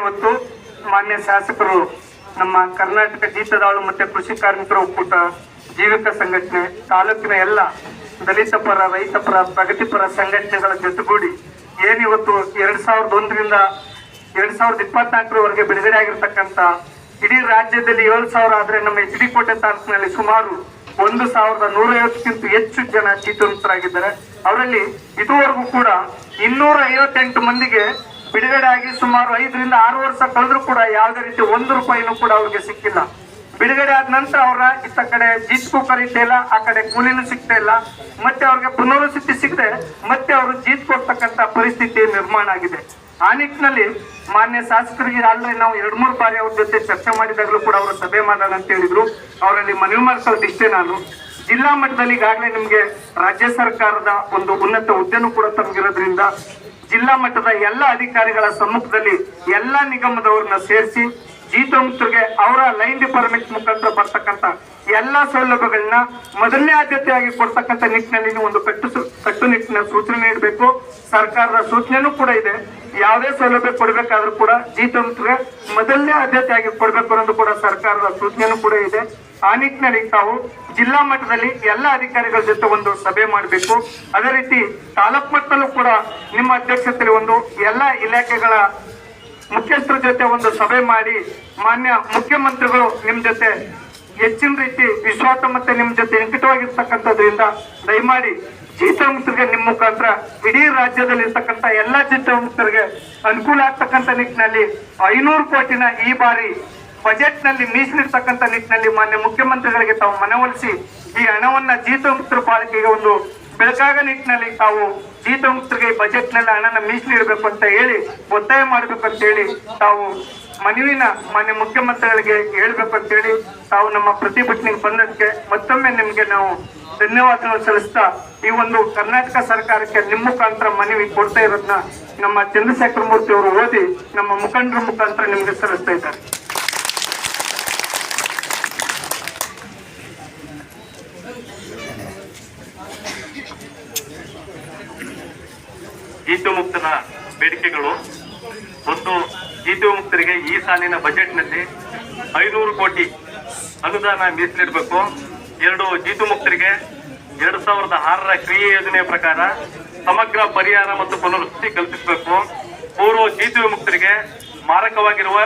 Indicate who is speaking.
Speaker 1: ಇವತ್ತು ಮಾನ್ಯ ಶಾಸಕರು ನಮ್ಮ ಕರ್ನಾಟಕ ಜೀತದಾಳು ಮತ್ತೆ ಕೃಷಿ ಕಾರ್ಮಿಕರ ಒಕ್ಕೂಟ, ಜೀವಿಕ ಸಂಘಟನೆ, ತಾಲೂಕಿನ ಎಲ್ಲ ದಲಿತ ಪರ, ರೈತ ಪರ, ಪ್ರಗತಿಪರ ಸಂಘಟನೆಗಳ ಜೊತೆಗೂಡಿ ಏನಿವತ್ತು 2001ರಿಂದ 2024ರವರೆಗೆ ಬಿಡುಗಡೆ ಆಗಿರ್ತಕ್ಕಂಥ ಇಡೀ ರಾಜ್ಯದಲ್ಲಿ 7,000 ಆದ್ರೆ ನಮ್ಮ HD ಕೋಟೆ ತಾಲೂಕಿನಲ್ಲಿ ಸುಮಾರು 1,150ಕ್ಕಿಂತ ಹೆಚ್ಚು ಜನ ಚೀತಮುಕ್ತರಾಗಿದ್ದಾರೆ. ಅವರಲ್ಲಿ ಇದುವರೆಗೂ ಕೂಡ 258 ಮಂದಿಗೆ ಬಿಡುಗಡೆ ಆಗಿ ಸುಮಾರು 5ರಿಂದ 6 ವರ್ಷ ಕಳೆದ್ರು ಕೂಡ ಯಾವುದೇ ರೀತಿ 1 ರೂಪಾಯಿನೂ ಕೂಡ ಅವ್ರಿಗೆ ಸಿಕ್ಕಿಲ್ಲ. ಬಿಡುಗಡೆ ಆದ ನಂತರ ಅವರ ಇತ್ತ ಕಡೆ ಜೀತ್ಗೂ ಕರೀತಾ ಇಲ್ಲ, ಆ ಕಡೆ ಕೂಲಿನೂ ಸಿಗ್ತಾ ಇಲ್ಲ, ಮತ್ತೆ ಅವ್ರಿಗೆ ಪುನರ್ವಸತಿ ಸಿಗದೆ ಮತ್ತೆ ಅವರು ಜೀತ್ ಕೊಡ್ತಕ್ಕಂತ ಪರಿಸ್ಥಿತಿ ನಿರ್ಮಾಣ ಆಗಿದೆ. ಆ ನಿಟ್ಟಿನಲ್ಲಿ ಮಾನ್ಯ ಶಾಸಕರಿಗೆ ಆಲ್ರೆಡಿ ನಾವು 2-3 ಬಾರಿ ಅವ್ರ ಜೊತೆ ಚರ್ಚೆ ಮಾಡಿದಾಗಲೂ ಕೂಡ ಅವರು ಸಭೆ ಮಾಡೋಣ ಅಂತ ಹೇಳಿದ್ರು. ಅವರಲ್ಲಿ ಮನವಿ ಮಾಡ್ಕೊಳ್ಳೋದು ಇಷ್ಟೇ, ನಾನು ಜಿಲ್ಲಾ ಮಟ್ಟದಲ್ಲಿ ಈಗಾಗಲೇ ನಿಮ್ಗೆ ರಾಜ್ಯ ಸರ್ಕಾರದ ಒಂದು ಉನ್ನತ ಹುದ್ದೆನೂ ಕೂಡ ತಮಗಿರೋದ್ರಿಂದ ಜಿಲ್ಲಾ ಮಟ್ಟದ ಎಲ್ಲ ಅಧಿಕಾರಿಗಳ ಸಮ್ಮುಖದಲ್ಲಿ ಎಲ್ಲ ನಿಗಮದವ್ರನ್ನ ಸೇರಿಸಿ ಜೀತಮುಕ್ತರಿಗೆ ಅವರ ಲೈನ್ ಡಿಪಾರ್ಟ್ಮೆಂಟ್ ಮುಖಾಂತರ ಬರ್ತಕ್ಕಂಥ ಎಲ್ಲಾ ಸೌಲಭ್ಯಗಳನ್ನ ಮೊದಲನೇ ಆದ್ಯತೆಯಾಗಿ ಕೊಡ್ತಕ್ಕಂಥ ನಿಟ್ಟಿನಲ್ಲಿ ಒಂದು ಕಟ್ಟುನಿಟ್ಟಿನ ಸೂಚನೆ ನೀಡಬೇಕು. ಸರ್ಕಾರದ ಸೂಚನೆನೂ ಕೂಡ ಇದೆ. ಯಾವುದೇ ಸೌಲಭ್ಯ ಕೊಡಬೇಕಾದ್ರೂ ಕೂಡ ಜೀತಮುಕ್ತರಿಗೆ ಮೊದಲನೇ ಆದ್ಯತೆಯಾಗಿ ಕೊಡಬೇಕು ಅನ್ನೋದು ಕೂಡ ಸರ್ಕಾರದ ಸೂಚನೆನೂ ಕೂಡ ಇದೆ. ಆ ನಿಟ್ಟಿನಲ್ಲಿ ತಾವು ಜಿಲ್ಲಾ ಮಟ್ಟದಲ್ಲಿ ಎಲ್ಲ ಅಧಿಕಾರಿಗಳ ಜೊತೆ ಒಂದು ಸಭೆ ಮಾಡಬೇಕು. ಅದೇ ರೀತಿ ತಾಲೂಕು ಮಟ್ಟದಲ್ಲೂ ಕೂಡ ನಿಮ್ಮ ಅಧ್ಯಕ್ಷತೆಯಲ್ಲಿ ಒಂದು ಎಲ್ಲ ಇಲಾಖೆಗಳ ಮುಖ್ಯಸ್ಥರ ಜೊತೆ ಒಂದು ಸಭೆ ಮಾಡಿ ಮಾನ್ಯ ಮುಖ್ಯಮಂತ್ರಿಗಳು ನಿಮ್ ಜೊತೆ ಹೆಚ್ಚಿನ ರೀತಿ ವಿಶ್ವಾಸ ಮತ್ತೆ ನಿಮ್ ಜೊತೆ ನಿಕಟವಾಗಿರ್ತಕ್ಕಂಥದ್ರಿಂದ ದಯಮಾಡಿ ಜೀತಮುಕ್ತರಿಗೆ ನಿಮ್ಮ ಮುಖಾಂತರ ಇಡೀ ರಾಜ್ಯದಲ್ಲಿ ಇರ್ತಕ್ಕಂಥ ಎಲ್ಲ ಜೀತಮುಕ್ತರಿಗೆ ಅನುಕೂಲ ಆಗ್ತಕ್ಕಂಥ ನಿಟ್ಟಿನಲ್ಲಿ 500 ಕೋಟಿನ ಈ ಬಾರಿ ಬಜೆಟ್ ನಲ್ಲಿ ಮೀಸಲಿರ್ತಕ್ಕಂಥ ನಿಟ್ಟಿನಲ್ಲಿ ಮಾನ್ಯ ಮುಖ್ಯಮಂತ್ರಿಗಳಿಗೆ ತಾವು ಮನವೊಲಿಸಿ ಈ ಹಣವನ್ನ ಜೀತಮುಕ್ತರ ಪಾಲಿಕೆಗೆ ಒಂದು ಬೆಳಕಾಗ ನಿಟ್ಟಿನಲ್ಲಿ ತಾವು ಜೀತಮುಕ್ತರಿಗೆ ಬಜೆಟ್ ನಲ್ಲಿ ಹಣನ ಮೀಸಲಿಡಬೇಕು ಅಂತ ಹೇಳಿ ಒತ್ತಾಯ ಮಾಡಬೇಕು ಅಂತ ಹೇಳಿ ತಾವು ಮನವಿನ ಮಾನ್ಯ ಮುಖ್ಯಮಂತ್ರಿಗಳಿಗೆ ಹೇಳ್ಬೇಕಂತ ಹೇಳಿ ತಾವು ನಮ್ಮ ಪ್ರತಿಭಟನೆಗೆ ಬಂದಕ್ಕೆ ಮತ್ತೊಮ್ಮೆ ನಿಮ್ಗೆ ನಾವು ಧನ್ಯವಾದಗಳು ಸಲ್ಲಿಸ್ತಾ ಈ ಒಂದು ಕರ್ನಾಟಕ ಸರ್ಕಾರಕ್ಕೆ ನಿಮ್ಮ ಮುಖಾಂತರ ಮನವಿ ಕೊಡ್ತಾ ಇರೋದನ್ನ ನಮ್ಮ ಚಂದ್ರಶೇಖರ ಮೂರ್ತಿ ಅವರು ಓದಿ ನಮ್ಮ ಮುಖಂಡರ ಮುಖಾಂತರ ನಿಮ್ಗೆ ಸಲ್ಲಿಸ್ತಾ ಇದ್ದಾರೆ.
Speaker 2: ಜೀತಮುಕ್ತನ ಬೇಡಿಕೆಗಳು: ಒಂದು, ಜೀತಮುಕ್ತರಿಗೆ ಈ ಸಾಲಿನ ಬಜೆಟ್ ನಲ್ಲಿ 500 ಕೋಟಿ ಅನುದಾನ ಮೀಸಲಿಡಬೇಕು. 2, ಜೀತಮುಕ್ತರಿಗೆ 2006ರ ಕ್ರಿಯೆ ಯೋಜನೆಯ ಪ್ರಕಾರ ಸಮಗ್ರ ಪರಿಹಾರ ಮತ್ತು ಪುನರ್ವಸತಿ ಕಲ್ಪಿಸಬೇಕು. 3, ಜೀತಮುಕ್ತರಿಗೆ ಮಾರಕವಾಗಿರುವ